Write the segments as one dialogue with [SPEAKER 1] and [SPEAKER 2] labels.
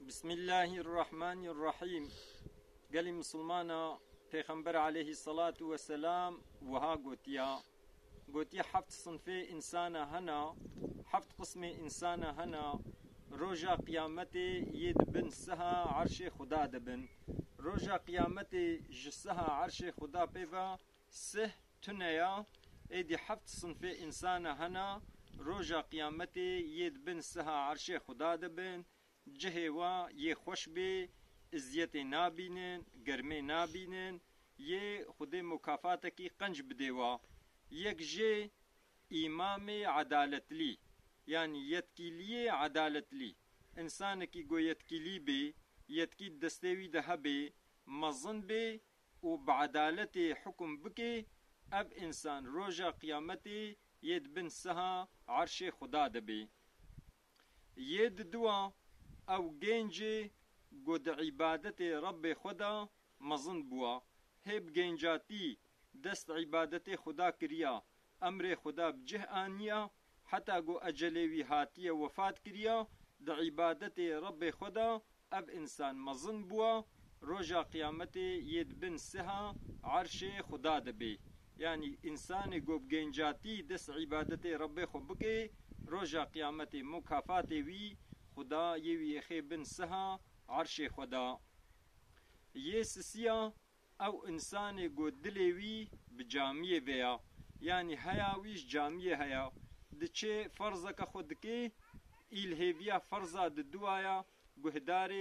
[SPEAKER 1] بسم الله الرحمن الرحيم. قال مسلمانا پیغمبر عليه الصلاة والسلام وها قوتيا حفت صنفي إنسان هنا، حفت قسم إنسان هنا. روجا قيامتي يد بن سها عرش خدا دبن، روجا قيامتي جسها عرش خدا بيفا سه تنيا. ايدي حفت صنفي إنسان هنا، روجا قيامتي يد بن سها عرش خدا دبن. جهوا یہ خوش بے عزیت نابینن گرمی نابینن یہ خود مکافات کی قنج بدیوا. یک جے امام عدالت لی یعنی یتکیلی عدالت لی انسان کی گو یتکیلی بے یتکی دستوی دہ بے مظن بے و بعدالت حکم بکے. اب انسان روجا قیامتی ید بن سہا عرش خدا دبے. ید دعا او گنجی گود عبادت رب خدا مظن بوا. هب گنجاتی دست عبادت خدا کریا، امر خدا بجه آنیا، حتی گو اجلوی هاتی وفات کریا د عبادت رب خدا. اب انسان مظن بوا روجا قیامت ید بن سها عرش خدا دبی. یعنی انسان گو گنجاتی دست عبادت رب خود بکے روجا قیامت مکافات وی خدا یوی خیبن سها عرش خدا. یہ سسیا او انسان گو دلیوی بجامیه ویا یعنی هیاویش جامیه هیا دچه فرضا که خود که ایلهویا فرضا ددوایا گهدار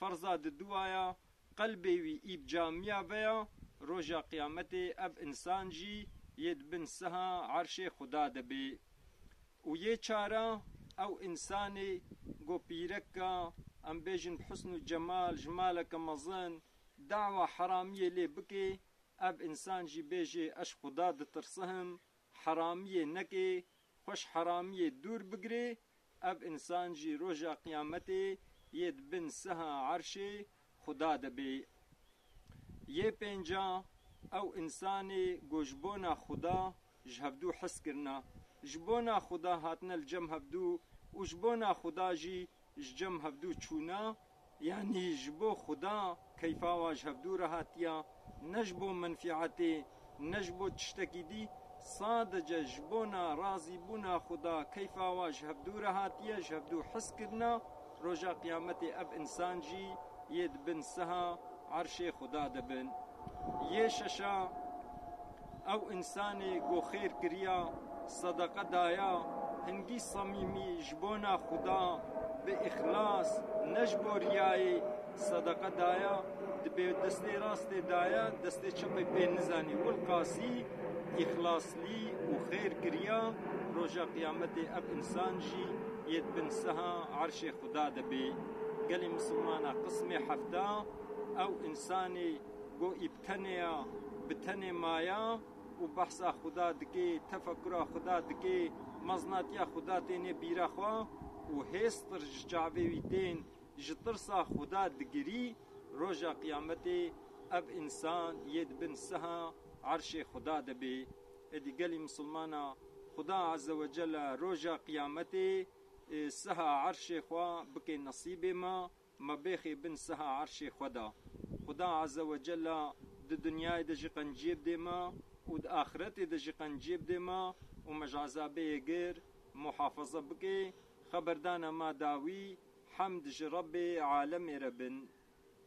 [SPEAKER 1] فرضا ددوایا قلبی وی ایب جامیه ویا روجا قیامت اب انسان جی ید بن سها عرش خدا دبی. و یہ چارا او انسان گو پیرکا ام بیجن بحسن و جمال جمالک مظن دعوة حرامية لي بكي. اب انسان جي بيجي اش خدا دترسهم حرامية نكي خوش حرامية دور بقري. اب انسان جي روجا قيامتي يد بن سها عرشي خدا دبي. ये पेंजा او انساني گوشبونا خدا جهبدو حس کرنا جبونا خدا هاتنا الجم هبدو وجبونا خدا جي جم هبدو چونا يعني جبو خدا كيفا واج هبدو رهاتيا نجبو منفعتي نجبو تشتكي دي صادجة جبونا راضي بونا خدا كيفا واج هبدو رهاتيا جهبدو حس کرنا روجا قيامتي اب انسان جي يد بن سها عرش خدا دبن. یہ ششا او انسانی گو خیر کریا صدقه دایا هنگی صمیمی جبونا خدا به اخلاص نجبو ریای صدقه دایا دبی دست راست دایا دست چپ پی نزانی والقاسی اخلاص لی و خیر کریا روجا قیامت اب انسان جی ید بن سها عرش خدا دبی. گلی مسلمانا قسم حفتا او انسانی گو ابتنیا بتن مایا و بحثا خدا دکی تفکر خدا دکی مزناتیا خدا تینه بیرا خوا و هستر جعبه ویتین جترسا خدا دگری روجا قیامتی اب انسان ید بن سها عرش خدا دبی. ادی گلی مسلمانا خدا عز وجل روجا قیامتی سها عرش خوا بکی نصیب ما مبیخی بن سها عرش خدا. خدا عز وجل د دنیای د جقنجیب دیما و د آخرت د جقنجیب دیما و مجازابه گیر محافظه بکی خبردان ما داوی حمد رب عالم ربن.